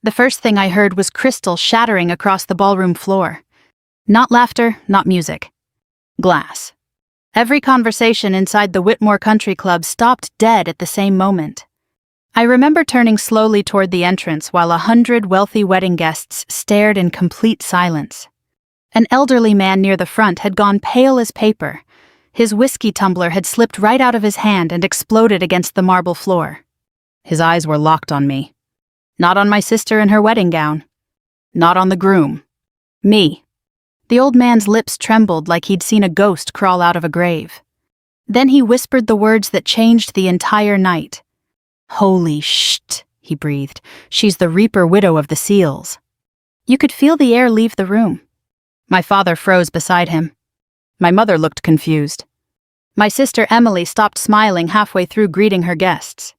The first thing I heard was crystal shattering across the ballroom floor. Not laughter, not music. Glass. Every conversation inside the Whitmore Country Club stopped dead at the same moment. I remember turning slowly toward the entrance while 100 wealthy wedding guests stared in complete silence. An elderly man near the front had gone pale as paper. His whiskey tumbler had slipped right out of his hand and exploded against the marble floor. His eyes were locked on me. Not on my sister in her wedding gown. Not on the groom. Me. The old man's lips trembled like he'd seen a ghost crawl out of a grave. Then he whispered the words that changed the entire night. "Holy shit," he breathed. "She's the Reaper widow of the Seals." You could feel the air leave the room. My father froze beside him. My mother looked confused. My sister Emily stopped smiling halfway through greeting her guests.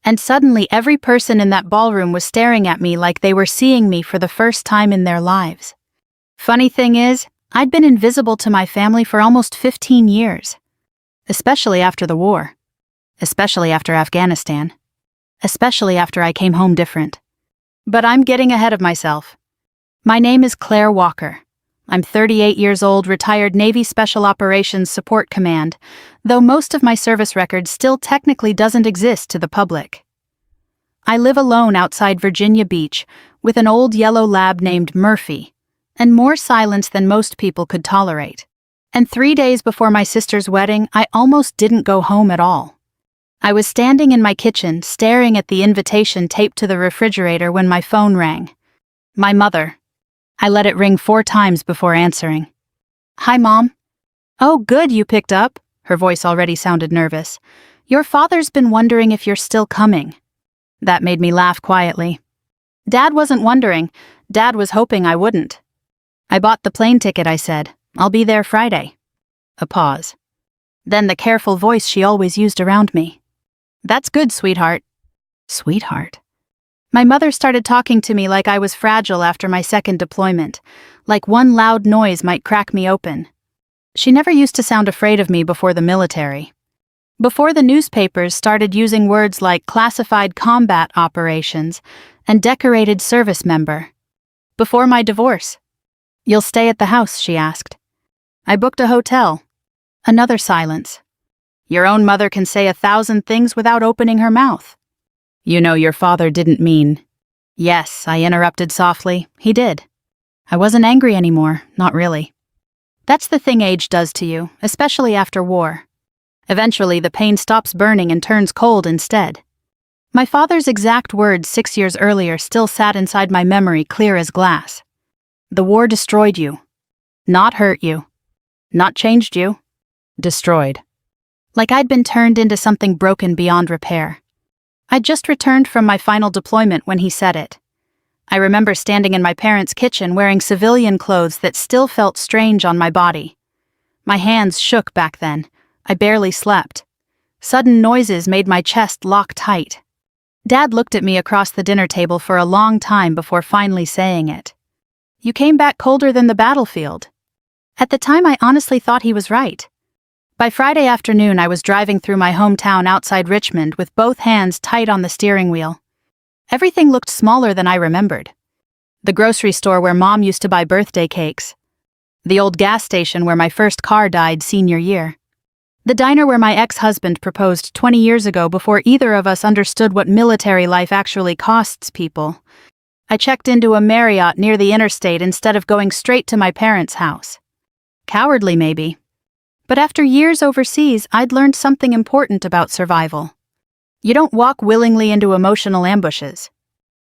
And suddenly every person in that ballroom was staring at me like they were seeing me for the first time in their lives. Funny thing is, I'd been invisible to my family for almost 15 years. Especially after the war. Especially after Afghanistan. Especially after I came home different. But I'm getting ahead of myself. My name is Claire Walker. I'm 38 years old, retired Navy Special Operations Support Command, though most of my service record still technically doesn't exist to the public. I live alone outside Virginia Beach with an old yellow lab named Murphy, and more silence than most people could tolerate. And 3 days before my sister's wedding, I almost didn't go home at all. I was standing in my kitchen, staring at the invitation taped to the refrigerator when my phone rang. My mother. I let it ring 4 times before answering. "Hi, Mom." "Oh, good, you picked up." Her voice already sounded nervous. "Your father's been wondering if you're still coming." That made me laugh quietly. Dad wasn't wondering. Dad was hoping I wouldn't. "I bought the plane ticket," I said. "I'll be there Friday." A pause. Then the careful voice she always used around me. "That's good, sweetheart." Sweetheart? My mother started talking to me like I was fragile after my second deployment, like one loud noise might crack me open. She never used to sound afraid of me before the military. Before the newspapers started using words like classified combat operations and decorated service member. Before my divorce. "You'll stay at the house?" she asked. I booked a hotel. Another silence. Your own mother can say 1,000 things without opening her mouth. "You know your father didn't mean..." "Yes," I interrupted softly. "He did." I wasn't angry anymore, not really. That's the thing age does to you, especially after war. Eventually, the pain stops burning and turns cold instead. My father's exact words 6 years earlier still sat inside my memory clear as glass. The war destroyed you. Not hurt you. Not changed you. Destroyed. Like I'd been turned into something broken beyond repair. I'd just returned from my final deployment when he said it. I remember standing in my parents' kitchen wearing civilian clothes that still felt strange on my body. My hands shook back then. I barely slept. Sudden noises made my chest lock tight. Dad looked at me across the dinner table for a long time before finally saying it. "You came back colder than the battlefield." At the time, I honestly thought he was right. By Friday afternoon, I was driving through my hometown outside Richmond with both hands tight on the steering wheel. Everything looked smaller than I remembered. The grocery store where Mom used to buy birthday cakes. The old gas station where my first car died senior year. The diner where my ex-husband proposed 20 years ago before either of us understood what military life actually costs people. I checked into a Marriott near the interstate instead of going straight to my parents' house. Cowardly, maybe. But after years overseas, I'd learned something important about survival. You don't walk willingly into emotional ambushes.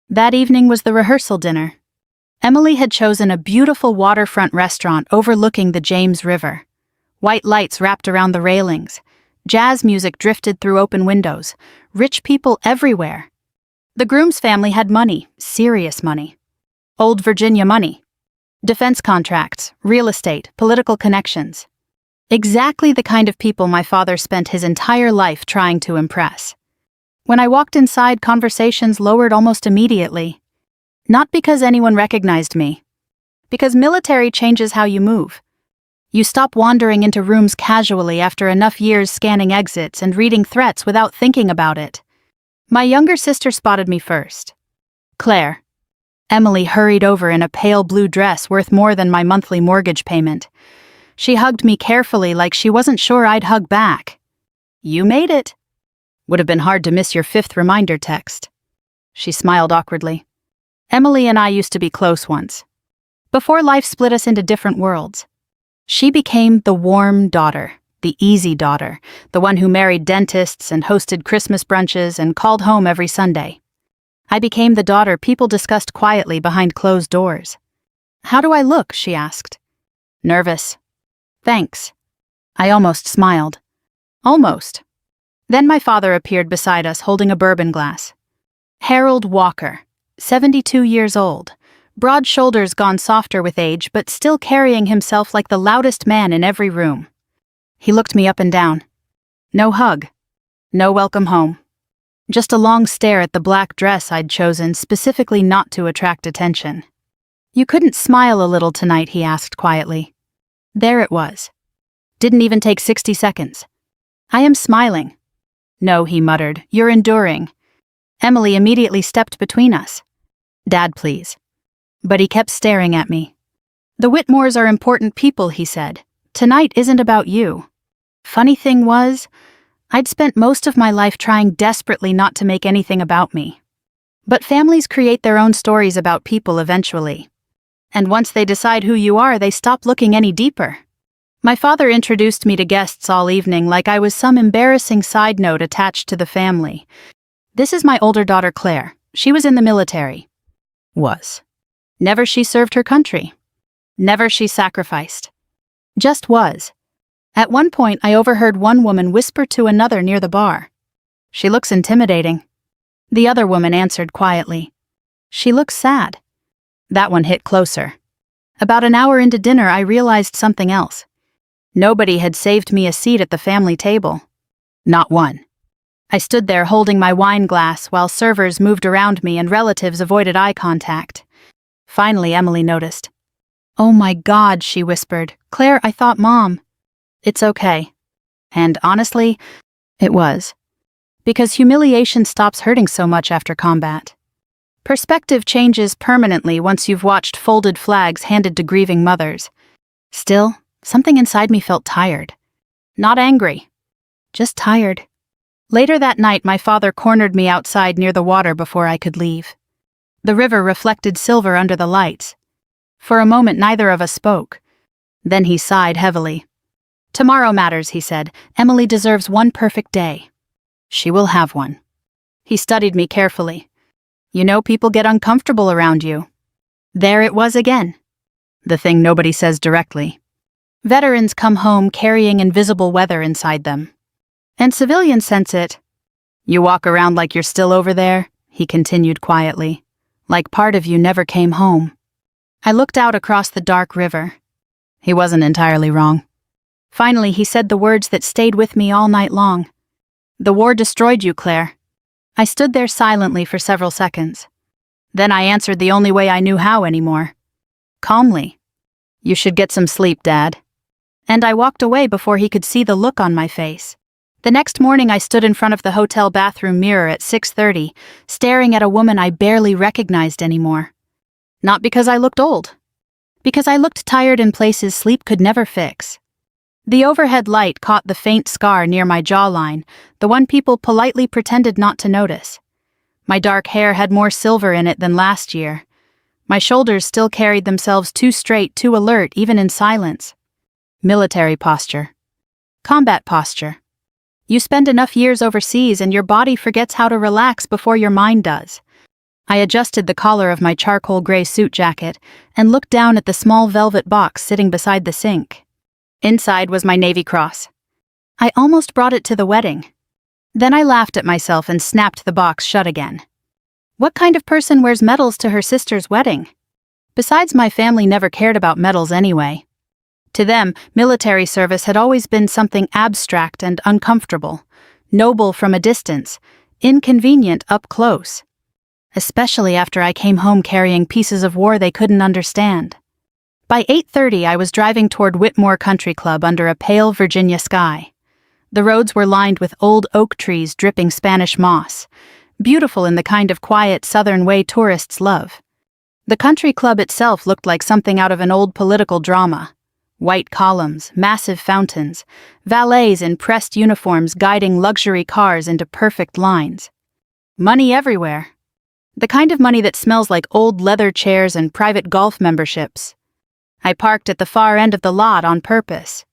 That evening was the rehearsal dinner. Emily had chosen a beautiful waterfront restaurant overlooking the James River. White lights wrapped around the railings. Jazz music drifted through open windows. Rich people everywhere. The groom's family had money, serious money. Old Virginia money. Defense contracts, real estate, political connections. Exactly the kind of people my father spent his entire life trying to impress. When I walked inside, conversations lowered almost immediately. Not because anyone recognized me. Because military changes how you move. You stop wandering into rooms casually after enough years scanning exits and reading threats without thinking about it. My younger sister spotted me first. "Claire." Emily hurried over in a pale blue dress worth more than my monthly mortgage payment. She hugged me carefully like she wasn't sure I'd hug back. "You made it." "Would have been hard to miss your 5th reminder text." She smiled awkwardly. Emily and I used to be close once. Before life split us into different worlds. She became the warm daughter, the easy daughter, the one who married dentists and hosted Christmas brunches and called home every Sunday. I became the daughter people discussed quietly behind closed doors. "How do I look?" she asked. "Nervous." "Thanks." I almost smiled. Almost. Then my father appeared beside us holding a bourbon glass. Harold Walker, 72 years old, broad shoulders gone softer with age but still carrying himself like the loudest man in every room. He looked me up and down. No hug. No welcome home. Just a long stare at the black dress I'd chosen specifically not to attract attention. "You couldn't smile a little tonight?" he asked quietly. There it was. Didn't even take 60 seconds. "I am smiling." "No," he muttered, "you're enduring." Emily immediately stepped between us. "Dad, please." But he kept staring at me. "The Whitmores are important people," he said. "Tonight isn't about you." Funny thing was, I'd spent most of my life trying desperately not to make anything about me. But families create their own stories about people eventually. And once they decide who you are, they stop looking any deeper. My father introduced me to guests all evening like I was some embarrassing side note attached to the family. "This is my older daughter Claire. She was in the military." Was. Never she served her country. Never she sacrificed. Just was. At one point, I overheard one woman whisper to another near the bar. "She looks intimidating." The other woman answered quietly. "She looks sad." That one hit closer. About an hour into dinner, I realized something else. Nobody had saved me a seat at the family table. Not one. I stood there holding my wine glass while servers moved around me and relatives avoided eye contact. Finally, Emily noticed. "Oh my God," she whispered. "Claire, I thought Mom." "It's okay." And honestly, it was. Because humiliation stops hurting so much after combat. Perspective changes permanently once you've watched folded flags handed to grieving mothers. Still, something inside me felt tired. Not angry. Just tired. Later that night, my father cornered me outside near the water before I could leave. The river reflected silver under the lights. For a moment, neither of us spoke. Then he sighed heavily. "Tomorrow matters," he said. "Emily deserves one perfect day." "She will have one." He studied me carefully. "You know, people get uncomfortable around you." There it was again. The thing nobody says directly. Veterans come home carrying invisible weather inside them. And civilians sense it. "You walk around like you're still over there," he continued quietly. "Like part of you never came home." I looked out across the dark river. He wasn't entirely wrong. Finally, he said the words that stayed with me all night long. "The war destroyed you, Claire." I stood there silently for several seconds. Then I answered the only way I knew how anymore. Calmly. "You should get some sleep, Dad." And I walked away before he could see the look on my face. The next morning I stood in front of the hotel bathroom mirror at 6:30, staring at a woman I barely recognized anymore. Not because I looked old. Because I looked tired in places sleep could never fix. The overhead light caught the faint scar near my jawline, the one people politely pretended not to notice. My dark hair had more silver in it than last year. My shoulders still carried themselves too straight, too alert, even in silence. Military posture. Combat posture. You spend enough years overseas and your body forgets how to relax before your mind does. I adjusted the collar of my charcoal gray suit jacket and looked down at the small velvet box sitting beside the sink. Inside was my Navy Cross. I almost brought it to the wedding. Then I laughed at myself and snapped the box shut again. What kind of person wears medals to her sister's wedding? Besides, my family never cared about medals anyway. To them, military service had always been something abstract and uncomfortable, noble from a distance, inconvenient up close. Especially after I came home carrying pieces of war they couldn't understand. By 8:30, I was driving toward Whitmore Country Club under a pale Virginia sky. The roads were lined with old oak trees dripping Spanish moss, beautiful in the kind of quiet southern way tourists love. The country club itself looked like something out of an old political drama. White columns, massive fountains, valets in pressed uniforms guiding luxury cars into perfect lines. Money everywhere. The kind of money that smells like old leather chairs and private golf memberships. I parked at the far end of the lot on purpose.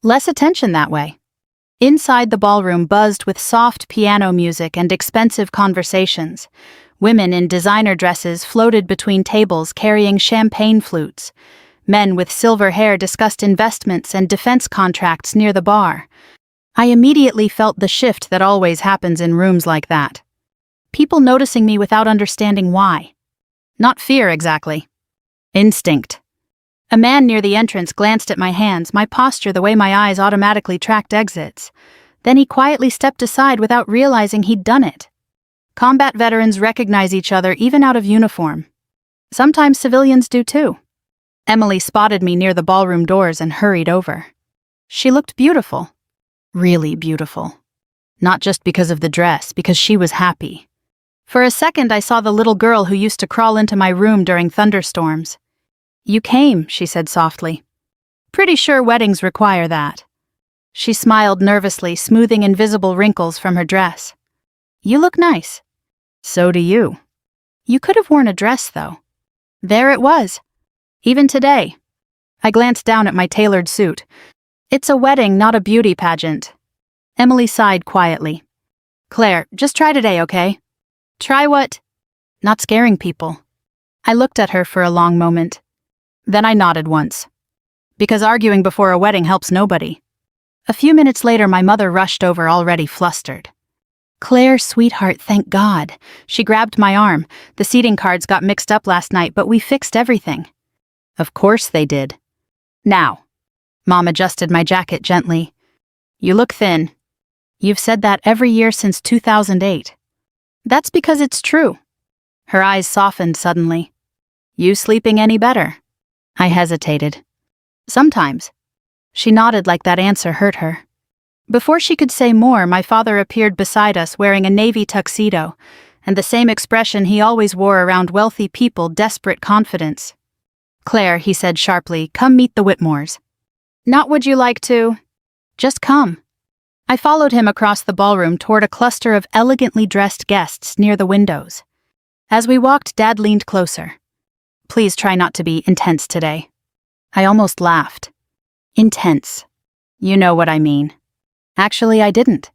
Less attention that way. Inside the ballroom buzzed with soft piano music and expensive conversations. Women in designer dresses floated between tables carrying champagne flutes. Men with silver hair discussed investments and defense contracts near the bar. I immediately felt the shift that always happens in rooms like that. People noticing me without understanding why. Not fear exactly. Instinct. A man near the entrance glanced at my hands, my posture, the way my eyes automatically tracked exits. Then he quietly stepped aside without realizing he'd done it. Combat veterans recognize each other even out of uniform. Sometimes civilians do too. Emily spotted me near the ballroom doors and hurried over. She looked beautiful. Really beautiful. Not just because of the dress, because she was happy. For a second I saw the little girl who used to crawl into my room during thunderstorms. "You came," she said softly. "Pretty sure weddings require that." She smiled nervously, smoothing invisible wrinkles from her dress. "You look nice." "So do you." "You could have worn a dress, though." There it was. Even today. I glanced down at my tailored suit. "It's a wedding, not a beauty pageant." Emily sighed quietly. "Claire, just try today, okay?" "Try what?" "Not scaring people." I looked at her for a long moment. Then I nodded once. Because arguing before a wedding helps nobody. A few minutes later, my mother rushed over, already flustered. "Claire, sweetheart, thank God." She grabbed my arm. "The seating cards got mixed up last night, but we fixed everything." "Of course they did." "Now." Mom adjusted my jacket gently. "You look thin." "You've said that every year since 2008. "That's because it's true." Her eyes softened suddenly. "You sleeping any better?" I hesitated. "Sometimes." She nodded like that answer hurt her. Before she could say more, my father appeared beside us wearing a navy tuxedo, and the same expression he always wore around wealthy people, desperate confidence. "Claire," he said sharply, "come meet the Whitmores." "Not would you like to?" "Just come." I followed him across the ballroom toward a cluster of elegantly dressed guests near the windows. As we walked, Dad leaned closer. "Please try not to be intense today." I almost laughed. Intense. You know what I mean. Actually, I didn't.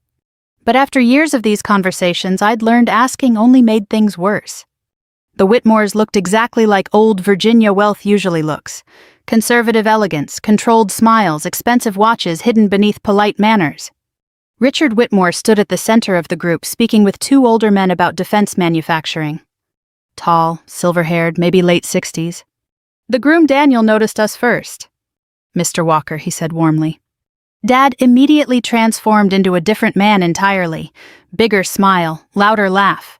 But after years of these conversations, I'd learned asking only made things worse. The Whitmores looked exactly like old Virginia wealth usually looks. Conservative elegance, controlled smiles, expensive watches hidden beneath polite manners. Richard Whitmore stood at the center of the group, speaking with two older men about defense manufacturing. Tall, silver-haired, maybe late 60s. The groom Daniel noticed us first. "Mr. Walker," he said warmly. Dad immediately transformed into a different man entirely. Bigger smile, louder laugh.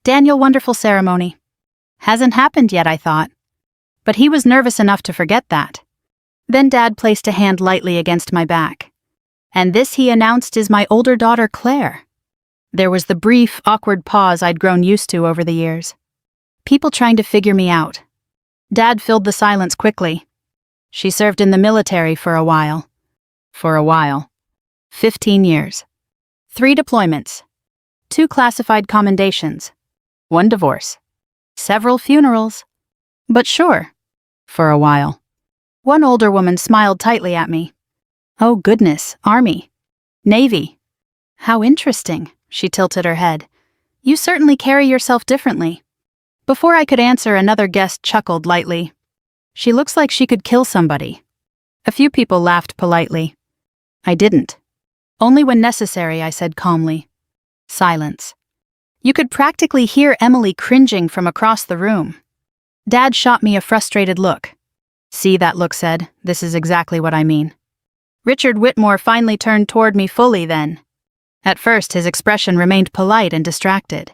"Daniel, wonderful ceremony." Hasn't happened yet, I thought. But he was nervous enough to forget that. Then Dad placed a hand lightly against my back. "And this," he announced, "is my older daughter, Claire." There was the brief, awkward pause I'd grown used to over the years. People trying to figure me out. Dad filled the silence quickly. "She served in the military for a while." For a while. 15 years. 3 deployments. 2 classified commendations. 1 divorce. Several funerals. But sure. For a while. One older woman smiled tightly at me. "Oh goodness, Army. Navy. How interesting," she tilted her head. "You certainly carry yourself differently." Before I could answer, another guest chuckled lightly. "She looks like she could kill somebody." A few people laughed politely. I didn't. "Only when necessary," I said calmly. Silence. You could practically hear Emily cringing from across the room. Dad shot me a frustrated look. "See," that look said, "this is exactly what I mean." Richard Whitmore finally turned toward me fully then. At first, his expression remained polite and distracted.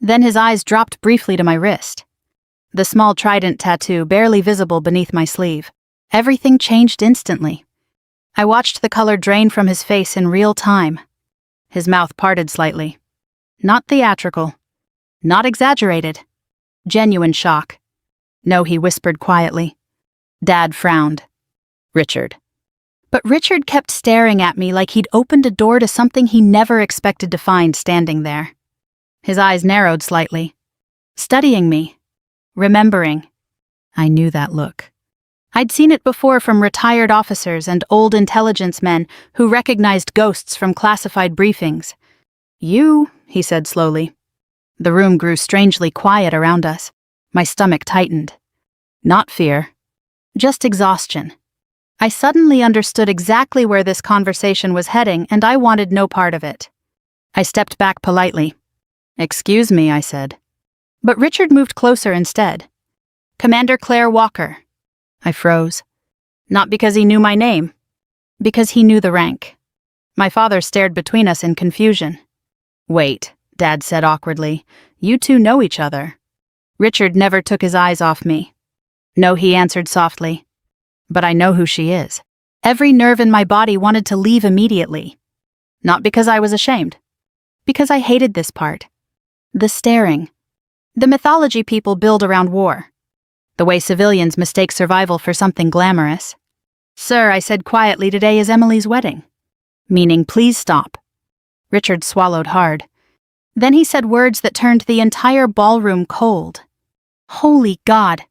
Then his eyes dropped briefly to my wrist. The small trident tattoo barely visible beneath my sleeve. Everything changed instantly. I watched the color drain from his face in real time. His mouth parted slightly. Not theatrical. Not exaggerated. Genuine shock. No, he whispered quietly. Dad frowned. Richard. But Richard kept staring at me like he'd opened a door to something he never expected to find standing there. His eyes narrowed slightly. Studying me. Remembering. I knew that look. I'd seen it before from retired officers and old intelligence men who recognized ghosts from classified briefings. You, he said slowly. The room grew strangely quiet around us. My stomach tightened. Not fear. Just exhaustion. I suddenly understood exactly where this conversation was heading, and I wanted no part of it. I stepped back politely. Excuse me, I said. But Richard moved closer instead. Commander Claire Walker. I froze. Not because he knew my name. Because he knew the rank. My father stared between us in confusion. Wait, Dad said awkwardly. You two know each other. Richard never took his eyes off me. No, he answered softly. But I know who she is. Every nerve in my body wanted to leave immediately. Not because I was ashamed. Because I hated this part. The staring. The mythology people build around war. The way civilians mistake survival for something glamorous. Sir, I said quietly, today is Emily's wedding. Meaning, please stop. Richard swallowed hard. Then he said words that turned the entire ballroom cold. Holy God.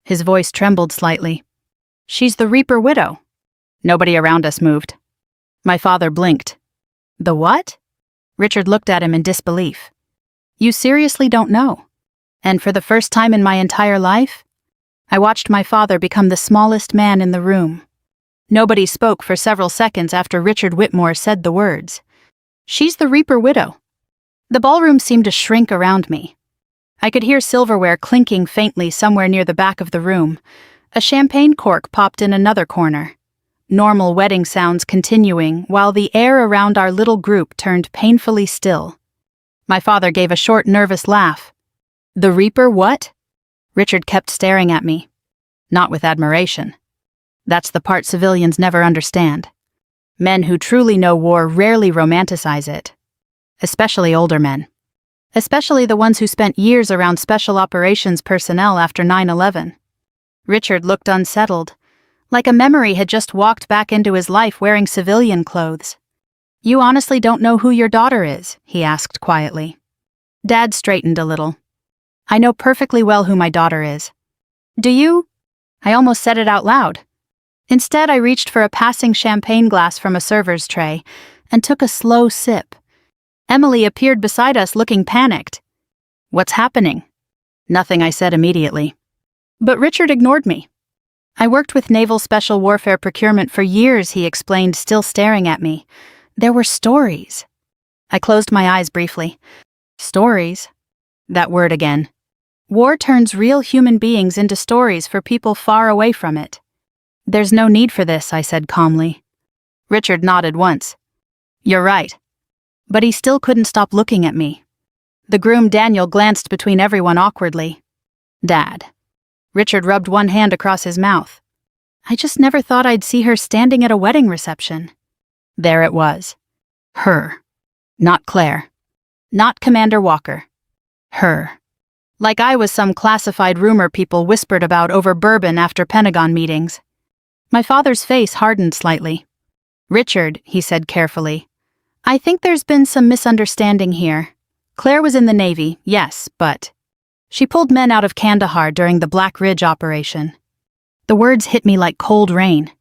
His voice trembled slightly. She's the Reaper widow. Nobody around us moved. My father blinked. The what? Richard looked at him in disbelief. You seriously don't know? And for the first time in my entire life, I watched my father become the smallest man in the room. Nobody spoke for several seconds after Richard Whitmore said the words. She's the Reaper widow. The ballroom seemed to shrink around me. I could hear silverware clinking faintly somewhere near the back of the room. A champagne cork popped in another corner. Normal wedding sounds continuing while the air around our little group turned painfully still. My father gave a short, nervous laugh. The Reaper what? Richard kept staring at me. Not with admiration. That's the part civilians never understand. Men who truly know war rarely romanticize it. Especially older men. Especially the ones who spent years around special operations personnel after 9/11. Richard looked unsettled, like a memory had just walked back into his life wearing civilian clothes. You honestly don't know who your daughter is? He asked quietly. Dad straightened a little. I know perfectly well who my daughter is. Do you? I almost said it out loud. Instead, I reached for a passing champagne glass from a server's tray and took a slow sip. Emily appeared beside us looking panicked. What's happening? Nothing, I said immediately. But Richard ignored me. I worked with Naval Special Warfare Procurement for years, he explained, still staring at me. There were stories. I closed my eyes briefly. Stories? That word again. War turns real human beings into stories for people far away from it. There's no need for this, I said calmly. Richard nodded once. You're right. But he still couldn't stop looking at me. The groom Daniel glanced between everyone awkwardly. Dad. Richard rubbed one hand across his mouth. I just never thought I'd see her standing at a wedding reception. There it was. Her. Not Claire. Not Commander Walker. Her. Like I was some classified rumor people whispered about over bourbon after Pentagon meetings. My father's face hardened slightly. Richard, he said carefully, I think there's been some misunderstanding here. Claire was in the Navy, yes, but she pulled men out of Kandahar during the Black Ridge operation. The words hit me like cold rain.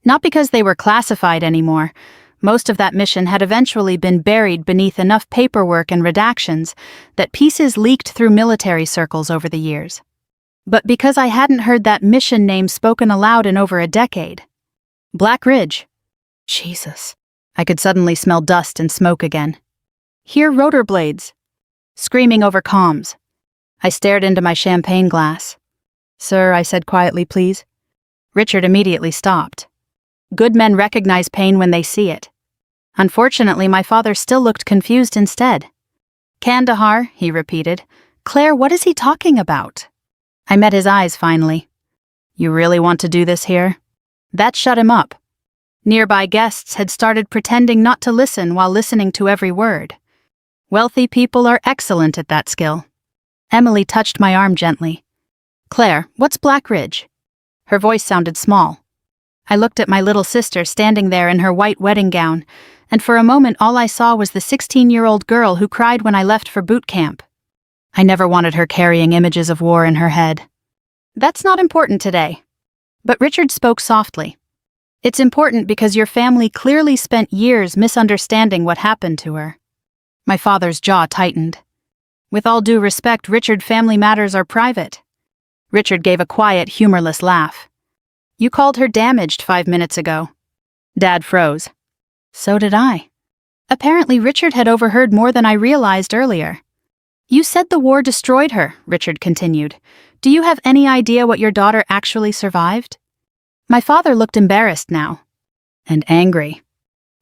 Not because they were classified anymore. Most of that mission had eventually been buried beneath enough paperwork and redactions that pieces leaked through military circles over the years. But because I hadn't heard that mission name spoken aloud in over a decade. Black Ridge. Jesus. I could suddenly smell dust and smoke again. Hear rotor blades. Screaming over comms. I stared into my champagne glass. Sir, I said quietly, please. Richard immediately stopped. Good men recognize pain when they see it. Unfortunately, my father still looked confused instead. Kandahar, he repeated. Claire, what is he talking about? I met his eyes finally. You really want to do this here? That shut him up. Nearby guests had started pretending not to listen while listening to every word. Wealthy people are excellent at that skill. Emily touched my arm gently. Claire, what's Black Ridge? Her voice sounded small. I looked at my little sister standing there in her white wedding gown, and for a moment all I saw was the 16-year-old girl who cried when I left for boot camp. I never wanted her carrying images of war in her head. That's not important today. But Richard spoke softly. It's important because your family clearly spent years misunderstanding what happened to her. My father's jaw tightened. With all due respect, Richard, family matters are private. Richard gave a quiet, humorless laugh. You called her damaged 5 minutes ago. Dad froze. So did I. Apparently Richard had overheard more than I realized earlier. You said the war destroyed her, Richard continued. Do you have any idea what your daughter actually survived? My father looked embarrassed now. And angry.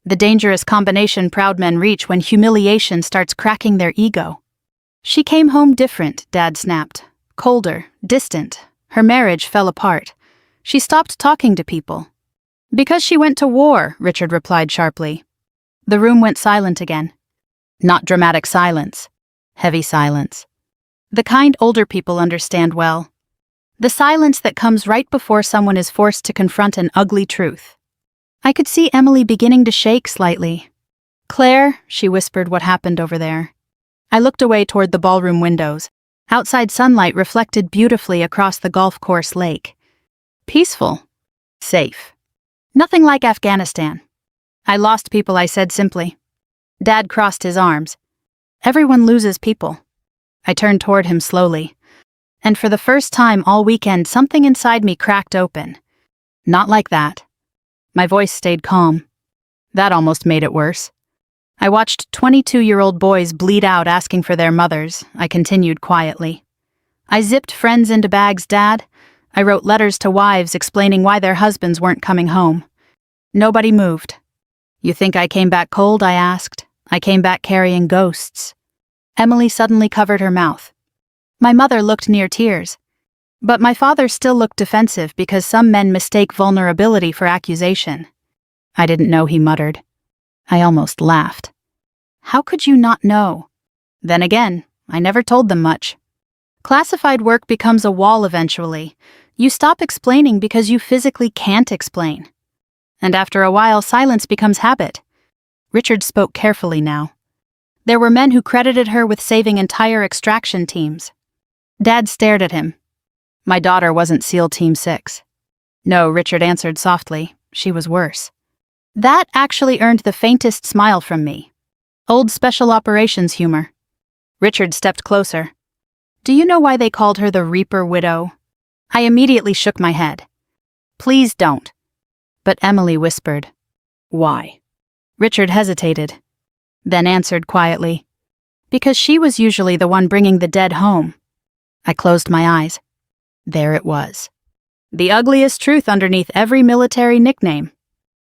The dangerous combination proud men reach when humiliation starts cracking their ego. She came home different, Dad snapped. Colder, distant. Her marriage fell apart. She stopped talking to people. Because she went to war, Richard replied sharply. The room went silent again. Not dramatic silence. Heavy silence. The kind older people understand well. The silence that comes right before someone is forced to confront an ugly truth. I could see Emily beginning to shake slightly. Claire, she whispered what happened over there. I looked away toward the ballroom windows. Outside sunlight reflected beautifully across the golf course lake. Peaceful. Safe. Nothing like Afghanistan. I lost people, I said simply. Dad crossed his arms. Everyone loses people. I turned toward him slowly. And for the first time all weekend, something inside me cracked open. Not like that. My voice stayed calm. That almost made it worse. I watched 22-year-old boys bleed out asking for their mothers. I continued quietly. I zipped friends into bags, Dad. I wrote letters to wives explaining why their husbands weren't coming home. Nobody moved. You think I came back cold? I asked. I came back carrying ghosts. Emily suddenly covered her mouth. My mother looked near tears. But my father still looked defensive because some men mistake vulnerability for accusation. I didn't know, he muttered. I almost laughed. How could you not know? Then again, I never told them much. Classified work becomes a wall eventually. You stop explaining because you physically can't explain. And after a while, silence becomes habit. Richard spoke carefully now. There were men who credited her with saving entire extraction teams. Dad stared at him. My daughter wasn't SEAL Team 6. No, Richard answered softly. She was worse. That actually earned the faintest smile from me. Old special operations humor. Richard stepped closer. Do you know why they called her the Reaper Widow? I immediately shook my head. Please don't. But Emily whispered. Why? Richard hesitated, then answered quietly. Because she was usually the one bringing the dead home. I closed my eyes. There it was. The ugliest truth underneath every military nickname.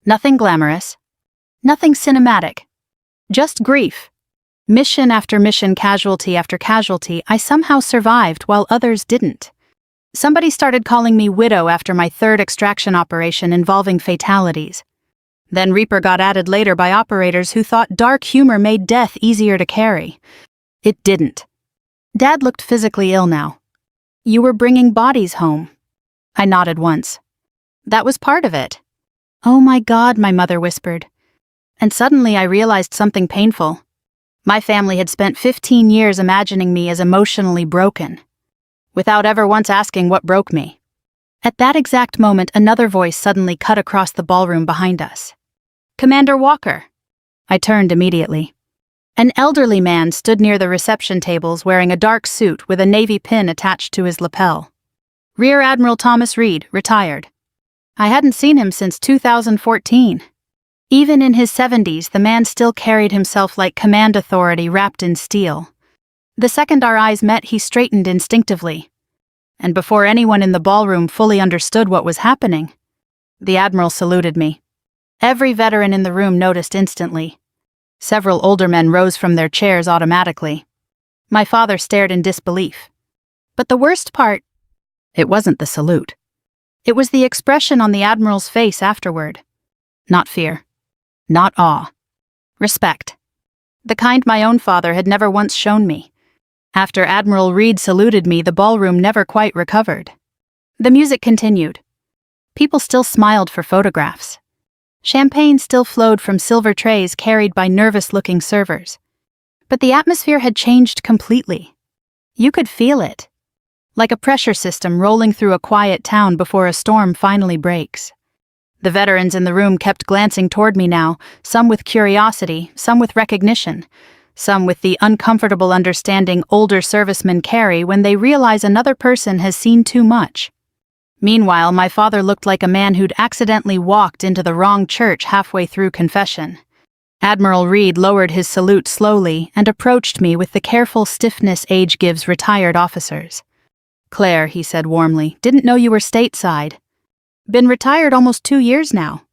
Nothing glamorous. Nothing cinematic. Just grief. Mission after mission, casualty after casualty, I somehow survived while others didn't. Somebody started calling me Widow after my third extraction operation involving fatalities. Then Reaper got added later by operators who thought dark humor made death easier to carry. It didn't. Dad looked physically ill now. You were bringing bodies home. I nodded once. That was part of it. Oh my God, my mother whispered. And suddenly I realized something painful. My family had spent 15 years imagining me as emotionally broken, without ever once asking what broke me. At that exact moment, another voice suddenly cut across the ballroom behind us. Commander Walker. I turned immediately. An elderly man stood near the reception tables wearing a dark suit with a navy pin attached to his lapel. Rear Admiral Thomas Reed, retired. I hadn't seen him since 2014. Even in his 70s, the man still carried himself like command authority wrapped in steel. The second our eyes met, he straightened instinctively. And before anyone in the ballroom fully understood what was happening, the Admiral saluted me. Every veteran in the room noticed instantly. Several older men rose from their chairs automatically. My father stared in disbelief. But the worst part, it wasn't the salute. It was the expression on the Admiral's face afterward. Not fear. Not awe. Respect. The kind my own father had never once shown me. After Admiral Reed saluted me, the ballroom never quite recovered. The music continued. People still smiled for photographs. Champagne still flowed from silver trays carried by nervous-looking servers. But the atmosphere had changed completely. You could feel it, like a pressure system rolling through a quiet town before a storm finally breaks. The veterans in the room kept glancing toward me now, some with curiosity, some with recognition, some with the uncomfortable understanding older servicemen carry when they realize another person has seen too much. Meanwhile, my father looked like a man who'd accidentally walked into the wrong church halfway through confession. Admiral Reed lowered his salute slowly and approached me with the careful stiffness age gives retired officers. "Claire," he said warmly, "didn't know you were stateside. Been retired almost 2 years now."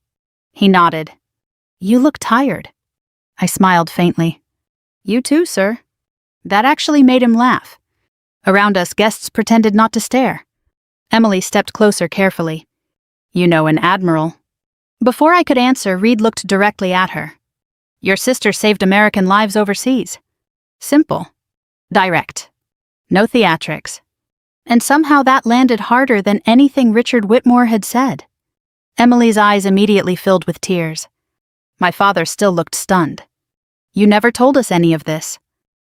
He nodded. "You look tired." I smiled faintly. "You too, sir." That actually made him laugh. Around us, guests pretended not to stare. Emily stepped closer carefully. "You know an admiral." Before I could answer, Reed looked directly at her. "Your sister saved American lives overseas." Simple. Direct. No theatrics. And somehow that landed harder than anything Richard Whitmore had said. Emily's eyes immediately filled with tears. My father still looked stunned. "You never told us any of this."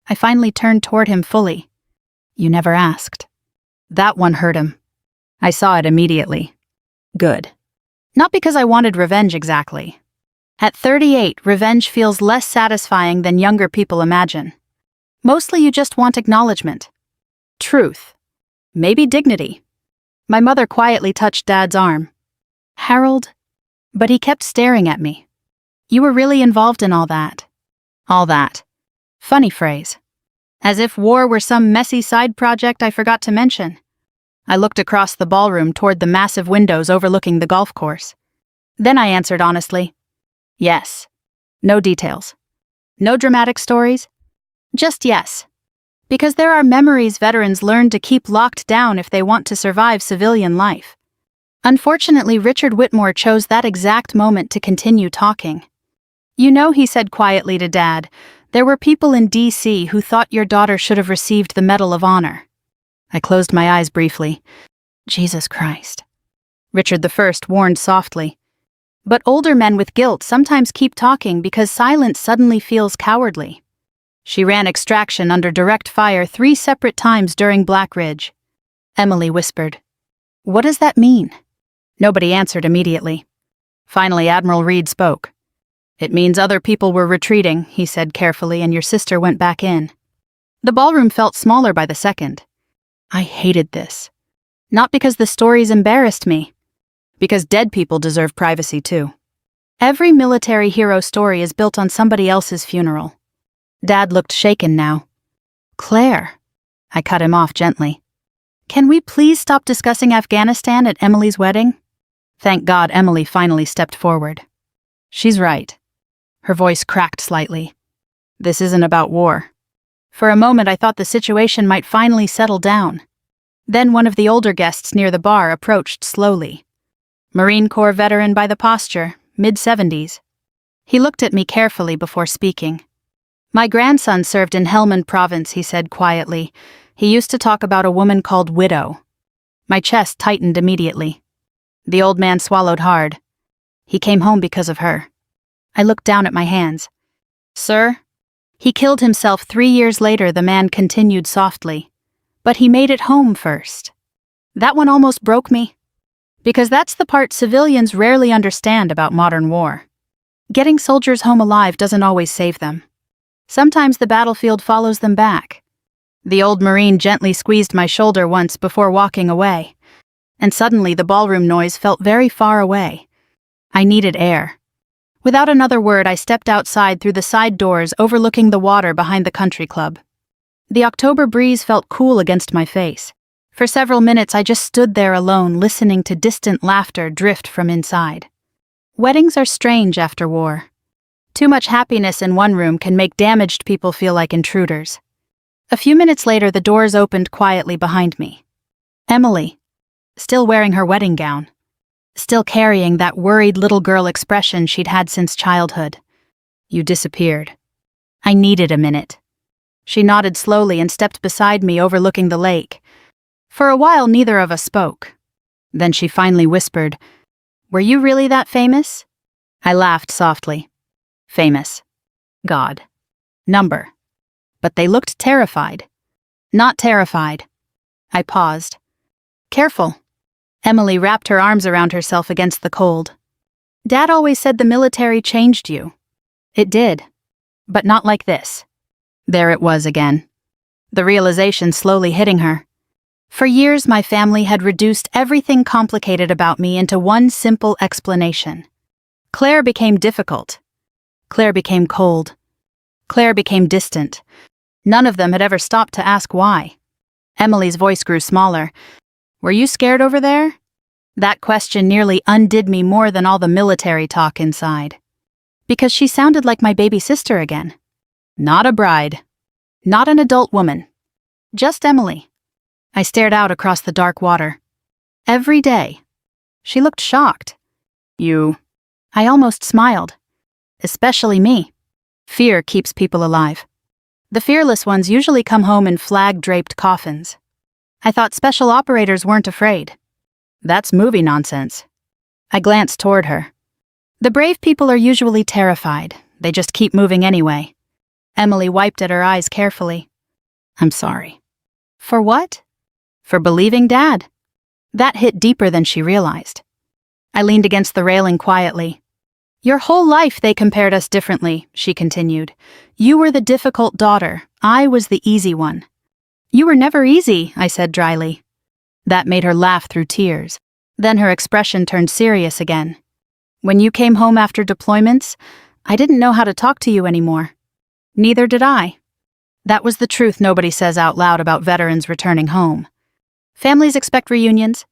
I finally turned toward him fully. "You never asked." That one hurt him. I saw it immediately. Good. Not because I wanted revenge exactly. At 38, revenge feels less satisfying than younger people imagine. Mostly you just want acknowledgement. Truth. Maybe dignity. My mother quietly touched Dad's arm. "Harold?" But he kept staring at me. "You were really involved in all that." All that. Funny phrase. As if war were some messy side project I forgot to mention. I looked across the ballroom toward the massive windows overlooking the golf course. Then I answered honestly. Yes. No details. No dramatic stories. Just yes. Because there are memories veterans learn to keep locked down if they want to survive civilian life. Unfortunately, Richard Whitmore chose that exact moment to continue talking. "You know," he said quietly to Dad, "there were people in D.C. who thought your daughter should have received the Medal of Honor." I closed my eyes briefly. Jesus Christ. Richard I warned softly. But older men with guilt sometimes keep talking because silence suddenly feels cowardly. She ran extraction under direct fire 3 separate times during Black Ridge. Emily whispered. "What does that mean?" Nobody answered immediately. Finally, Admiral Reed spoke. "It means other people were retreating," he said carefully, "and your sister went back in." The ballroom felt smaller by the second. I hated this. Not because the stories embarrassed me. Because dead people deserve privacy too. Every military hero story is built on somebody else's funeral. Dad looked shaken now. "Claire." I cut him off gently. "Can we please stop discussing Afghanistan at Emily's wedding?" Thank God Emily finally stepped forward. "She's right." Her voice cracked slightly. "This isn't about war." For a moment I thought the situation might finally settle down. Then one of the older guests near the bar approached slowly. Marine Corps veteran by the posture, mid-70s. He looked at me carefully before speaking. "My grandson served in Helmand Province," he said quietly. "He used to talk about a woman called Widow." My chest tightened immediately. The old man swallowed hard. "He came home because of her." I looked down at my hands. "Sir?" "He killed himself 3 years later," the man continued softly. "But he made it home first." That one almost broke me. Because that's the part civilians rarely understand about modern war. Getting soldiers home alive doesn't always save them. Sometimes the battlefield follows them back. The old Marine gently squeezed my shoulder once before walking away. And suddenly the ballroom noise felt very far away. I needed air. Without another word, I stepped outside through the side doors overlooking the water behind the country club. The October breeze felt cool against my face. For several minutes I just stood there alone, listening to distant laughter drift from inside. Weddings are strange after war. Too much happiness in one room can make damaged people feel like intruders. A few minutes later, the doors opened quietly behind me. Emily, still wearing her wedding gown. Still carrying that worried little girl expression she'd had since childhood. "You disappeared." I needed a minute. She nodded slowly and stepped beside me, overlooking the lake. For a while, neither of us spoke. Then she finally whispered, "Were you really that famous?" I laughed softly. Famous. God. Number. But they looked terrified. Not terrified. I paused. Careful. Emily wrapped her arms around herself against the cold. Dad always said the military changed you. It did. But not like this. There it was again. The realization slowly hitting her. For years, my family had reduced everything complicated about me into one simple explanation. Claire became difficult. Claire became cold. Claire became distant. None of them had ever stopped to ask why. Emily's voice grew smaller. Were you scared over there? That question nearly undid me more than all the military talk inside. Because she sounded like my baby sister again. Not a bride. Not an adult woman. Just Emily. I stared out across the dark water. Every day. She looked shocked. You. I almost smiled. Especially me. Fear keeps people alive. The fearless ones usually come home in flag-draped coffins. I thought special operators weren't afraid. That's movie nonsense. I glanced toward her. The brave people are usually terrified. They just keep moving anyway. Emily wiped at her eyes carefully. I'm sorry. For what? For believing Dad. That hit deeper than she realized. I leaned against the railing quietly. Your whole life they compared us differently, she continued. You were the difficult daughter. I was the easy one. You were never easy, I said dryly. That made her laugh through tears. Then her expression turned serious again. When you came home after deployments, I didn't know how to talk to you anymore. Neither did I. That was the truth nobody says out loud about veterans returning home. Families expect reunions.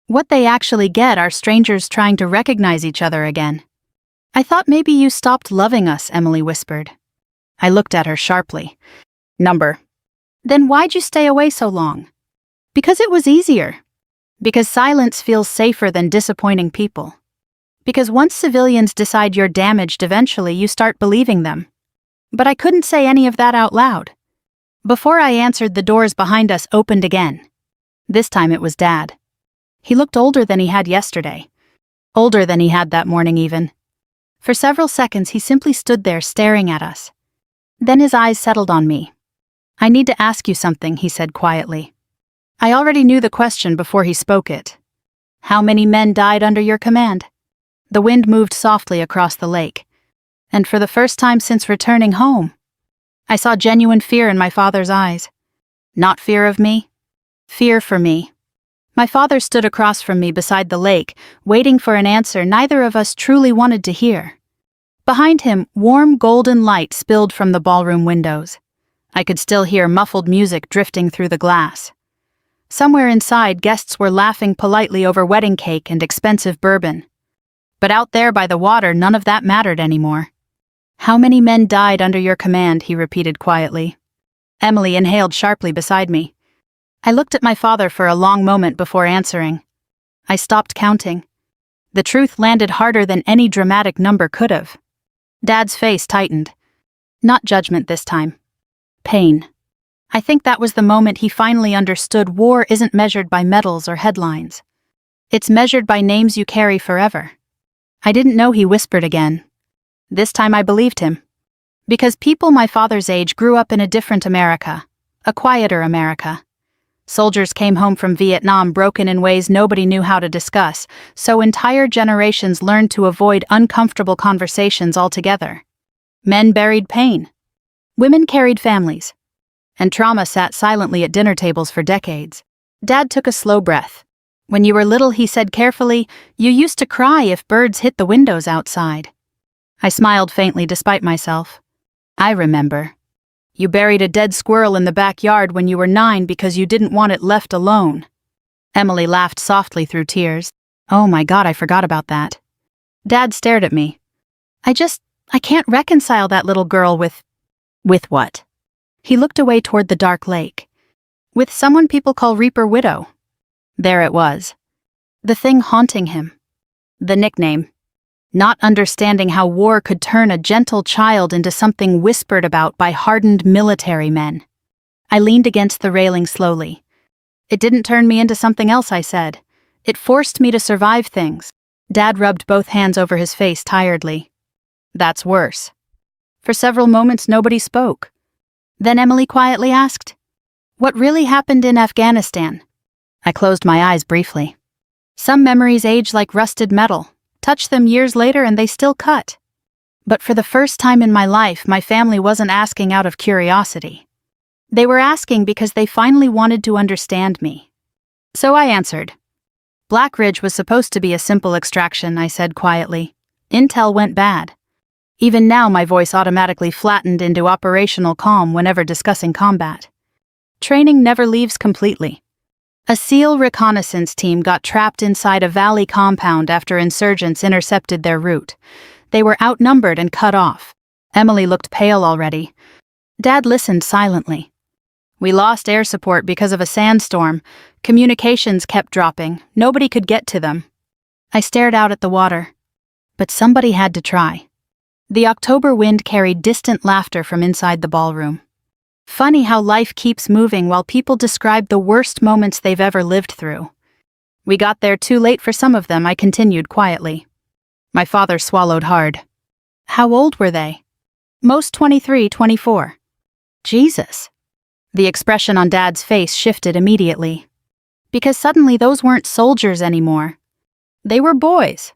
What they actually get are strangers trying to recognize each other again. I thought maybe you stopped loving us, Emily whispered. I looked at her sharply. Number. Then why'd you stay away so long? Because it was easier. Because silence feels safer than disappointing people. Because once civilians decide you're damaged, eventually you start believing them. But I couldn't say any of that out loud. Before I answered, the doors behind us opened again. This time it was Dad. He looked older than he had yesterday. Older than he had that morning even. For several seconds he simply stood there staring at us. Then his eyes settled on me. I need to ask you something, he said quietly. I already knew the question before he spoke it. How many men died under your command? The wind moved softly across the lake. And for the first time since returning home, I saw genuine fear in my father's eyes. Not fear of me. Fear for me. My father stood across from me beside the lake, waiting for an answer neither of us truly wanted to hear. Behind him, warm golden light spilled from the ballroom windows. I could still hear muffled music drifting through the glass. Somewhere inside, guests were laughing politely over wedding cake and expensive bourbon. But out there by the water, none of that mattered anymore. How many men died under your command, he repeated quietly. Emily inhaled sharply beside me. I looked at my father for a long moment before answering. I stopped counting. The truth landed harder than any dramatic number could have. Dad's face tightened. Not judgment this time. Pain. I think that was the moment he finally understood war isn't measured by medals or headlines. It's measured by names you carry forever. I didn't know he whispered again. This time I believed him. Because people my father's age grew up in a different America. A quieter America. Soldiers came home from Vietnam broken in ways nobody knew how to discuss, so entire generations learned to avoid uncomfortable conversations altogether. Men buried pain. Women carried families. And trauma sat silently at dinner tables for decades. Dad took a slow breath. When you were little, he said carefully, you used to cry if birds hit the windows outside. I smiled faintly despite myself. I remember. You buried a dead squirrel in the backyard when you were 9 because you didn't want it left alone. Emily laughed softly through tears. Oh my God, I forgot about that. Dad stared at me. I can't reconcile that little girl with what? He looked away toward the dark lake. With someone people call Reaper Widow. There it was. The thing haunting him. The nickname. not understanding how war could turn a gentle child into something whispered about by hardened military men. I leaned against the railing slowly. It didn't turn me into something else, I said. It forced me to survive things. Dad rubbed both hands over his face tiredly. That's worse. For several moments, nobody spoke. Then Emily quietly asked, "What really happened in Afghanistan?" I closed my eyes briefly. Some memories age like rusted metal. Touch them years later and they still cut. But for the first time in my life, my family wasn't asking out of curiosity. They were asking because they finally wanted to understand me. So I answered. Black Ridge was supposed to be a simple extraction, I said quietly. Intel went bad. Even now my voice automatically flattened into operational calm whenever discussing combat. Training never leaves completely. A SEAL reconnaissance team got trapped inside a valley compound after insurgents intercepted their route. They were outnumbered and cut off. Emily looked pale already. Dad listened silently. We lost air support because of a sandstorm. Communications kept dropping. Nobody could get to them. I stared out at the water. But somebody had to try. The October wind carried distant laughter from inside the ballroom. Funny how life keeps moving while people describe the worst moments they've ever lived through. We got there too late for some of them, I continued quietly. My father swallowed hard. How old were they? Most 23, 24. Jesus. The expression on Dad's face shifted immediately. Because suddenly those weren't soldiers anymore. They were boys.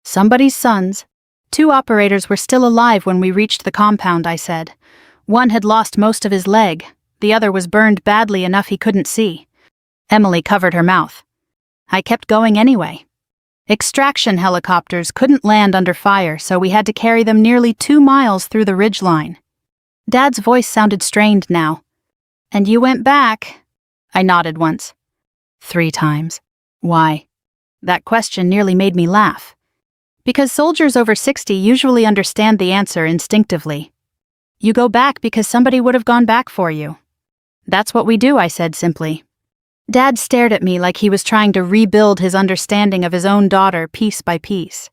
Somebody's sons. 2 operators were still alive when we reached the compound, I said. One had lost most of his leg. The other was burned badly enough he couldn't see. Emily covered her mouth. I kept going anyway. Extraction helicopters couldn't land under fire, so we had to carry them nearly 2 miles through the ridgeline. Dad's voice sounded strained now. And you went back? I nodded once. 3 times. Why? That question nearly made me laugh. Because soldiers over 60 usually understand the answer instinctively. You go back because somebody would have gone back for you. That's what we do, I said simply. Dad stared at me like he was trying to rebuild his understanding of his own daughter piece by piece.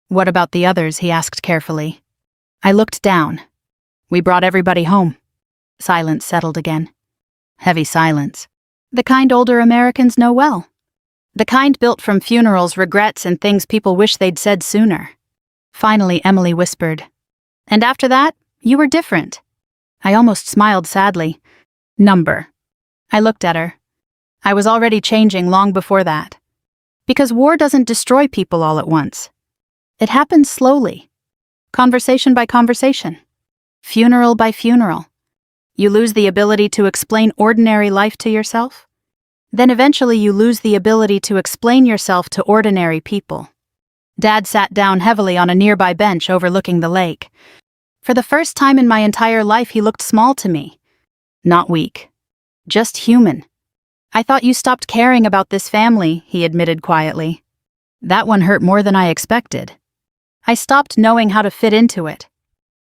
What about the others? He asked carefully. I looked down. We brought everybody home. Silence settled again. Heavy silence. The kind older Americans know well. The kind built from funerals, regrets, and things people wish they'd said sooner. Finally, Emily whispered. And after that, you were different. I almost smiled sadly. Number. I looked at her. I was already changing long before that. Because war doesn't destroy people all at once. It happens slowly. Conversation by conversation. Funeral by funeral. You lose the ability to explain ordinary life to yourself. Then eventually you lose the ability to explain yourself to ordinary people. Dad sat down heavily on a nearby bench overlooking the lake. For the first time in my entire life, he looked small to me. Not weak. Just human. I thought you stopped caring about this family, he admitted quietly. That one hurt more than I expected. I stopped knowing how to fit into it.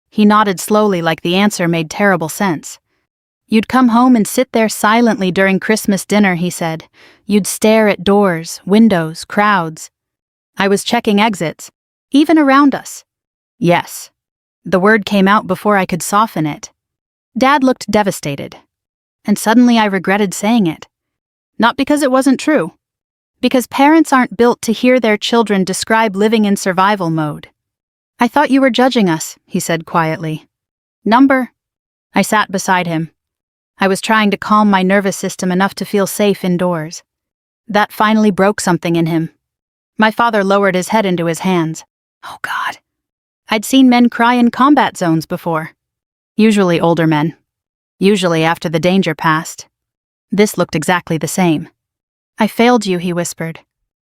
He nodded slowly like the answer made terrible sense. You'd come home and sit there silently during Christmas dinner, he said. You'd stare at doors, windows, crowds. I was checking exits, even around us. Yes. The word came out before I could soften it. Dad looked devastated. And suddenly I regretted saying it. Not because it wasn't true. Because parents aren't built to hear their children describe living in survival mode. I thought you were judging us, he said quietly. Number. I sat beside him. I was trying to calm my nervous system enough to feel safe indoors. That finally broke something in him. My father lowered his head into his hands. Oh God. I'd seen men cry in combat zones before. Usually older men. Usually after the danger passed. This looked exactly the same. I failed you, he whispered.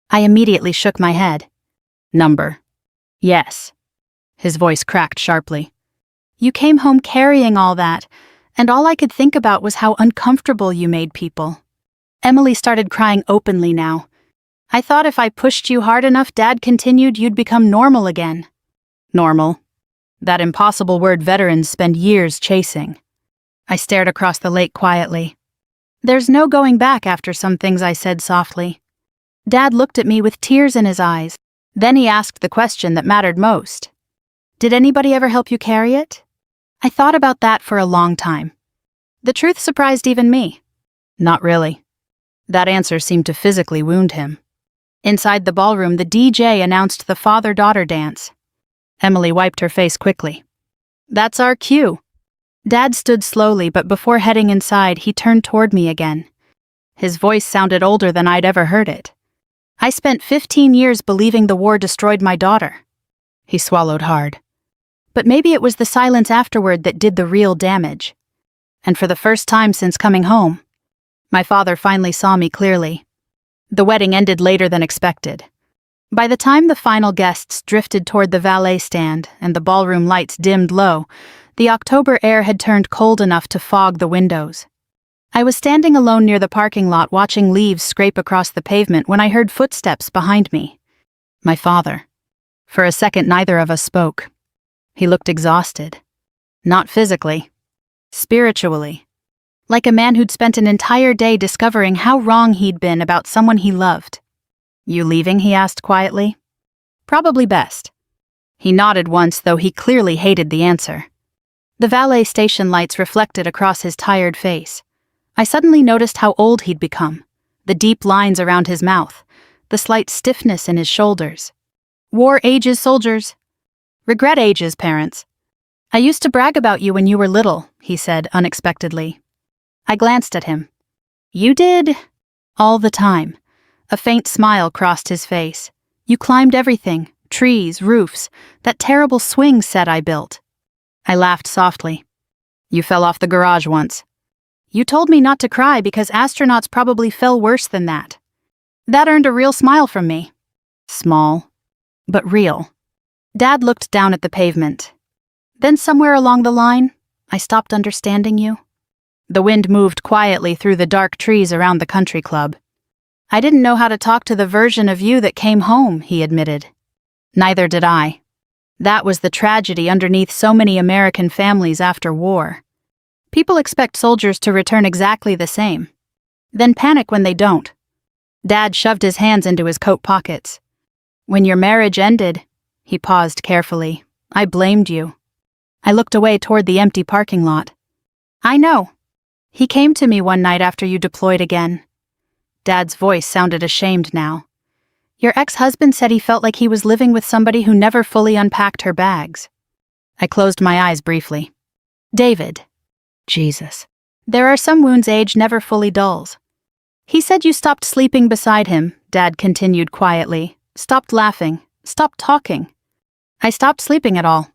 I immediately shook my head. Number. Yes. His voice cracked sharply. You came home carrying all that, and all I could think about was how uncomfortable you made people. Emily started crying openly now. I thought if I pushed you hard enough, Dad continued, you'd become normal again. Normal. That impossible word veterans spend years chasing. I stared across the lake quietly. There's no going back after some things, I said softly. Dad looked at me with tears in his eyes. Then he asked the question that mattered most. Did anybody ever help you carry it? I thought about that for a long time. The truth surprised even me. Not really. That answer seemed to physically wound him. Inside the ballroom, the DJ announced the father-daughter dance. Emily wiped her face quickly. That's our cue. Dad stood slowly, but before heading inside, he turned toward me again. His voice sounded older than I'd ever heard it. I spent 15 years believing the war destroyed my daughter. He swallowed hard. But maybe it was the silence afterward that did the real damage. And for the first time since coming home, my father finally saw me clearly. The wedding ended later than expected. By the time the final guests drifted toward the valet stand and the ballroom lights dimmed low, the October air had turned cold enough to fog the windows. I was standing alone near the parking lot watching leaves scrape across the pavement when I heard footsteps behind me. My father. For a second, neither of us spoke. He looked exhausted. Not physically. Spiritually. Like a man who'd spent an entire day discovering how wrong he'd been about someone he loved. You leaving? He asked quietly. Probably best. He nodded once, though he clearly hated the answer. The valet station lights reflected across his tired face. I suddenly noticed how old he'd become, the deep lines around his mouth, the slight stiffness in his shoulders. War ages soldiers. Regret ages parents. I used to brag about you when you were little, he said unexpectedly. I glanced at him. You did? All the time. A faint smile crossed his face. You climbed everything, trees, roofs, that terrible swing set I built. I laughed softly. You fell off the garage once. You told me not to cry because astronauts probably fell worse than that. That earned a real smile from me. Small, but real. Dad looked down at the pavement. Then somewhere along the line, I stopped understanding you. The wind moved quietly through the dark trees around the country club. I didn't know how to talk to the version of you that came home, he admitted. Neither did I. That was the tragedy underneath so many American families after war. People expect soldiers to return exactly the same, then panic when they don't. Dad shoved his hands into his coat pockets. When your marriage ended, he paused carefully, I blamed you. I looked away toward the empty parking lot. I know. He came to me one night after you deployed again. Dad's voice sounded ashamed now. Your ex-husband said he felt like he was living with somebody who never fully unpacked her bags. I closed my eyes briefly. David. Jesus. There are some wounds age never fully dulls. He said you stopped sleeping beside him, Dad continued quietly. Stopped laughing. Stopped talking. I stopped sleeping at all.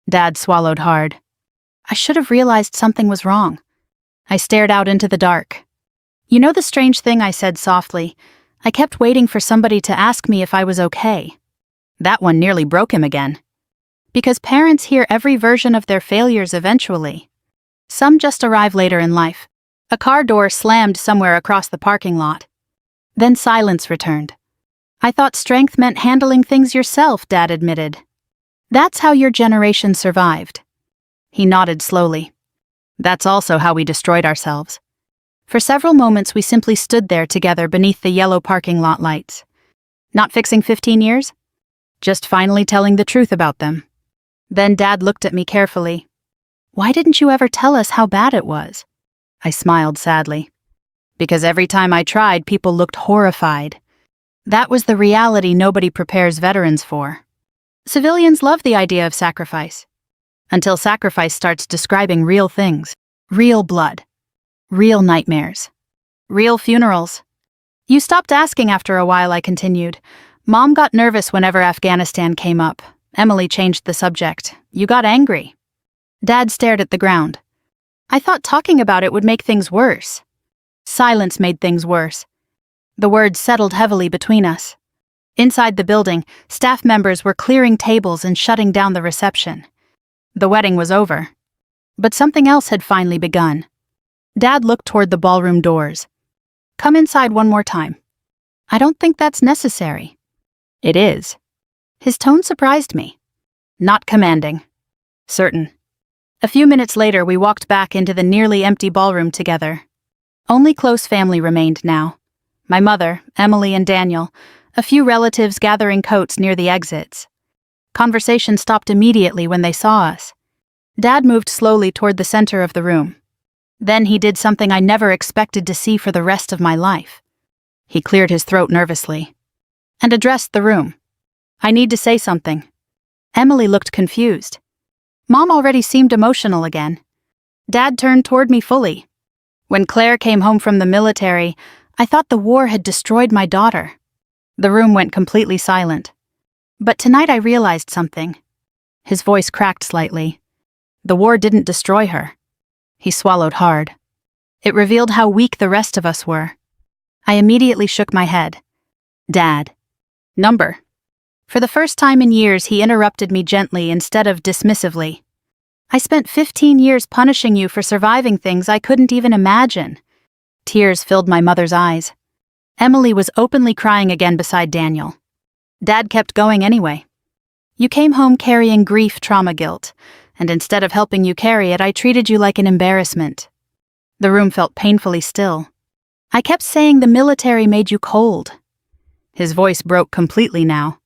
Dad swallowed hard. I should have realized something was wrong. I stared out into the dark. You know the strange thing, I said softly. I kept waiting for somebody to ask me if I was okay. That one nearly broke him again. Because parents hear every version of their failures eventually. Some just arrive later in life. A car door slammed somewhere across the parking lot. Then silence returned. I thought strength meant handling things yourself, Dad admitted. That's how your generation survived. He nodded slowly. That's also how we destroyed ourselves. For several moments we simply stood there together beneath the yellow parking lot lights. Not fixing 15 years? Just finally telling the truth about them. Then Dad looked at me carefully. Why didn't you ever tell us how bad it was? I smiled sadly. Because every time I tried, people looked horrified. That was the reality nobody prepares veterans for. Civilians love the idea of sacrifice. Until sacrifice starts describing real things. Real blood. Real nightmares. Real funerals. You stopped asking after a while, I continued. Mom got nervous whenever Afghanistan came up. Emily changed the subject. You got angry. Dad stared at the ground. I thought talking about it would make things worse. Silence made things worse. The words settled heavily between us. Inside the building, staff members were clearing tables and shutting down the reception. The wedding was over. But something else had finally begun. Dad looked toward the ballroom doors. Come inside one more time. I don't think that's necessary. It is. His tone surprised me. Not commanding. Certain. A few minutes later, we walked back into the nearly empty ballroom together. Only close family remained now. My mother, Emily and Daniel, A few relatives gathering coats near the exits. Conversation stopped immediately when they saw us. Dad moved slowly toward the center of the room. Then he did something I never expected to see for the rest of my life. He cleared his throat nervously and addressed the room. "I need to say something." Emily looked confused. Mom already seemed emotional again. Dad turned toward me fully. "When Claire came home from the military, I thought the war had destroyed my daughter." The room went completely silent. "But tonight I realized something." His voice cracked slightly. "The war didn't destroy her." He swallowed hard. "It revealed how weak the rest of us were." I immediately shook my head. "Dad." "Number." For the first time in years, he interrupted me gently instead of dismissively. "I spent 15 years punishing you for surviving things I couldn't even imagine." Tears filled my mother's eyes. Emily was openly crying again beside Daniel. Dad kept going anyway. "You came home carrying grief, trauma, guilt, and instead of helping you carry it, I treated you like an embarrassment." The room felt painfully still. "I kept saying the military made you cold." His voice broke completely now.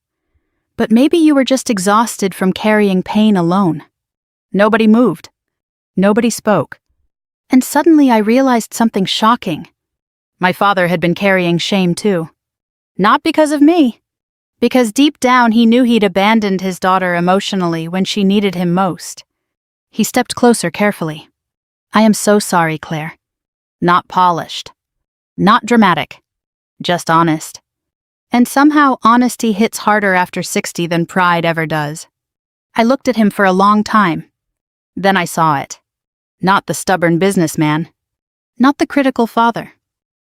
"But maybe you were just exhausted from carrying pain alone." Nobody moved. Nobody spoke. And suddenly I realized something shocking. My father had been carrying shame too. Not because of me. Because deep down he knew he'd abandoned his daughter emotionally when she needed him most. He stepped closer carefully. "I am so sorry, Claire." Not polished. Not dramatic. Just honest. And somehow honesty hits harder after 60 than pride ever does. I looked at him for a long time. Then I saw it. Not the stubborn businessman. Not the critical father.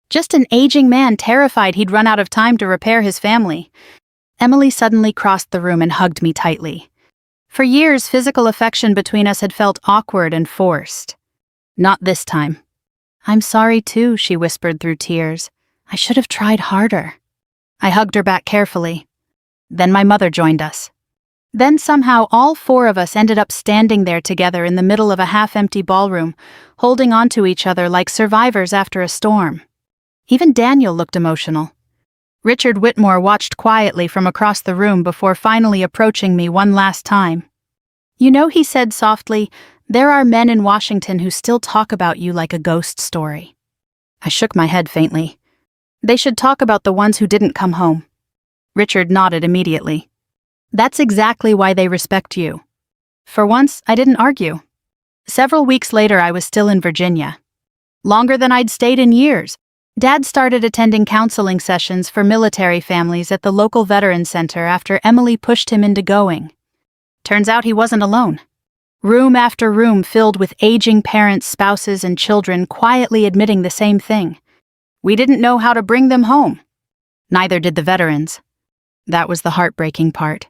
Just an aging man terrified he'd run out of time to repair his family. Emily suddenly crossed the room and hugged me tightly. For years, physical affection between us had felt awkward and forced. Not this time. "I'm sorry too," she whispered through tears. "I should have tried harder." I hugged her back carefully. Then my mother joined us. Then somehow all four of us ended up standing there together in the middle of a half-empty ballroom, holding onto each other like survivors after a storm. Even Daniel looked emotional. Richard Whitmore watched quietly from across the room before finally approaching me one last time. "You know," he said softly, "there are men in Washington who still talk about you like a ghost story." I shook my head faintly. "They should talk about the ones who didn't come home." Richard nodded immediately. "That's exactly why they respect you." For once, I didn't argue. Several weeks later, I was still in Virginia. Longer than I'd stayed in years. Dad started attending counseling sessions for military families at the local veteran center after Emily pushed him into going. Turns out he wasn't alone. Room after room filled with aging parents, spouses, and children quietly admitting the same thing. We didn't know how to bring them home. Neither did the veterans. That was the heartbreaking part.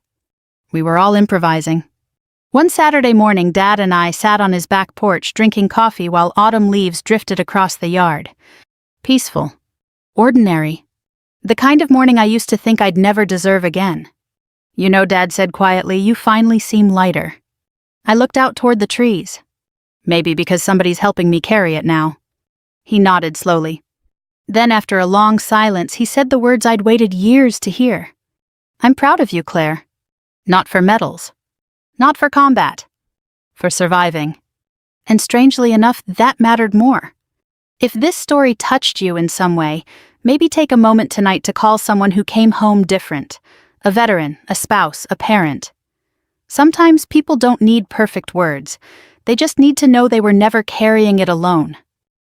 We were all improvising. One Saturday morning, Dad and I sat on his back porch drinking coffee while autumn leaves drifted across the yard. Peaceful. Ordinary. The kind of morning I used to think I'd never deserve again. "You know," Dad said quietly, "you finally seem lighter." I looked out toward the trees. "Maybe because somebody's helping me carry it now." He nodded slowly. Then, after a long silence, he said the words I'd waited years to hear. "I'm proud of you, Claire. Not for medals. Not for combat. For surviving." And strangely enough, that mattered more. If this story touched you in some way, maybe take a moment tonight to call someone who came home different. A veteran, a spouse, a parent. Sometimes people don't need perfect words. They just need to know they were never carrying it alone.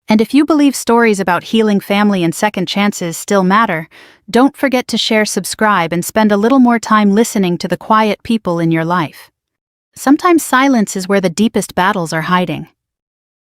And if you believe stories about healing family and second chances still matter, don't forget to share, subscribe, and spend a little more time listening to the quiet people in your life. Sometimes silence is where the deepest battles are hiding.